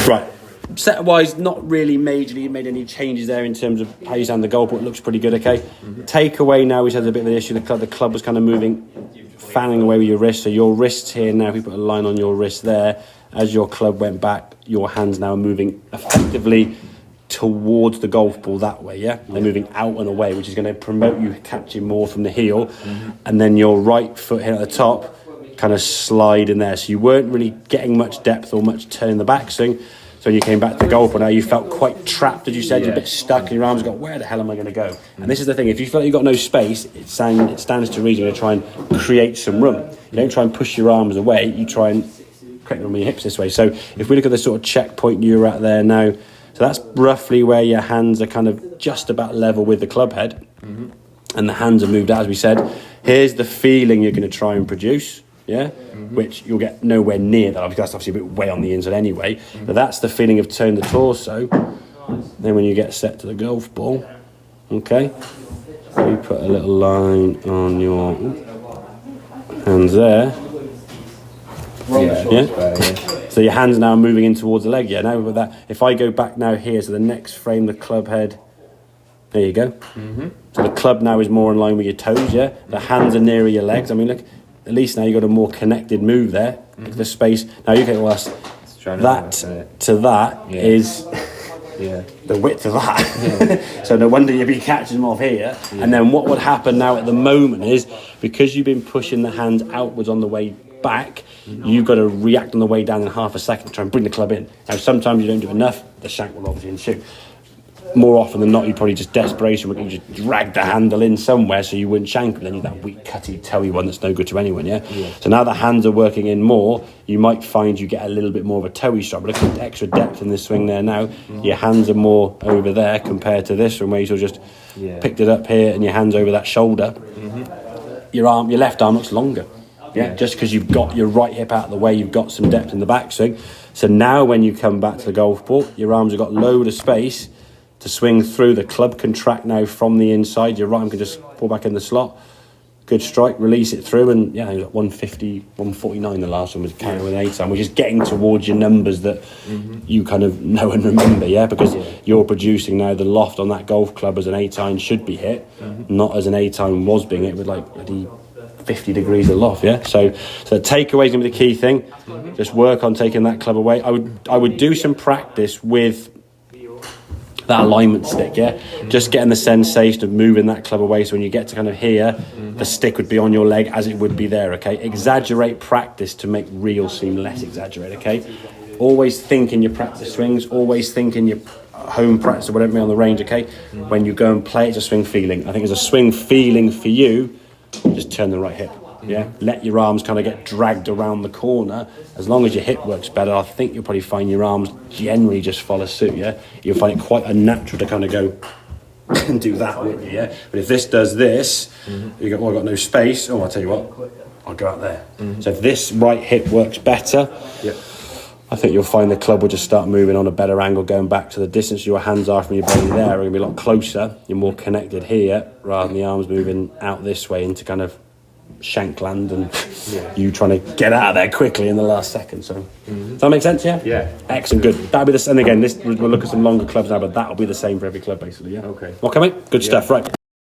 Right. Set-wise, not really majorly made any changes there in terms of how you stand the goal, but it looks pretty good, okay? Takeaway now, which has a bit of an issue, the club was kind of moving, fanning away with your wrist, so your wrist's here now, if you put a line on your wrist there, as your club went back, your hands now are moving effectively towards the golf ball that way, yeah? They're moving out and away, which is going to promote you catching more from the heel, and then your right foot here at the top kind of slide in there, so you weren't really getting much depth or much turn in the backswing. So when you came back to the golf, now you felt quite trapped, as you said, you're a bit stuck, and your arms got, where the hell am I going to go? And this is the thing, if you feel like you've got no space, it stands to reason to try and create some room. You don't try and push your arms away, you try and create room with your hips this way. So if we look at the sort of checkpoint you're at there now, so that's roughly where your hands are kind of just about level with the club head, and the hands are moved out, as we said. Here's the feeling you're going to try and produce. Yeah, which you'll get nowhere near that, because that's obviously a bit way on the inside anyway. But that's the feeling of turn the torso. Then when you get set to the golf ball, okay, you put a little line on your hands there. Yeah. So your hands now moving in towards the leg. Yeah. Now with that, if I go back now here, so the next frame, the club head. There you go. So the club now is more in line with your toes. Yeah. The hands are nearer your legs. I mean, look. At least now you've got a more connected move there. The space. Now you can that to that is the width of that. So no wonder you'd be catching them off here. And then what would happen now at the moment is, because you've been pushing the hands outwards on the way back, you've got to react on the way down in half a second to try and bring the club in. Now sometimes you don't do enough, the shank will obviously ensue. More often than not, you probably just desperation, you just drag the handle in somewhere so you wouldn't shank, and then you're that weak, cutty, toey one that's no good to anyone, yeah? So now the hands are working in more, you might find you get a little bit more of a toey strike, but look at the extra depth in this swing there now. Your hands are more over there compared to this one, where you sort of just picked it up here and your hands over that shoulder. Your left arm looks longer. Yeah, just because you've got your right hip out of the way, you've got some depth in the backswing. So now when you come back to the golf ball, your arms have got load of space to swing through. The club can track now from the inside. Your right arm can just pull back in the slot. Good strike, release it through, and yeah, you got 150, 149 the last one was carrying with an 8-iron, which is getting towards your numbers that you kind of know and remember, yeah, because you're producing now the loft on that golf club as an 8-iron should be hit, not as an 8-iron was being hit with like bloody 50 degrees of loft, yeah. So the takeaway is going to be the key thing. Just work on taking that club away. I would do some practice with that alignment stick, yeah, just getting the sensation of moving that club away, so when you get to kind of here, the stick would be on your leg as it would be there, okay? Exaggerate practice to make real seem less exaggerated, okay? Always think in your practice swings, always think in your home practice or whatever it may be on the range, okay? When you go and play, it's a swing feeling. I think as a swing feeling for you, just turn the right hip. Yeah, let your arms kind of get dragged around the corner. As long as your hip works better, I think you'll probably find your arms generally just follow suit. Yeah, you'll find it quite unnatural to kind of go and do that, wouldn't you? Yeah, but if this does this, you go, well, I've got no space. Oh, I'll tell you what, I'll go out there. So if this right hip works better, I think you'll find the club will just start moving on a better angle, going back to the distance your hands are from your body there are going to be a lot closer. You're more connected here rather than the arms moving out this way into kind of shank land and you trying to get out of there quickly in the last second. So does that make sense? Yeah, excellent, good. That'll be this, and again, we'll look at some longer clubs now, but that'll be the same for every club basically. Yeah, okay, mate, good stuff. Right.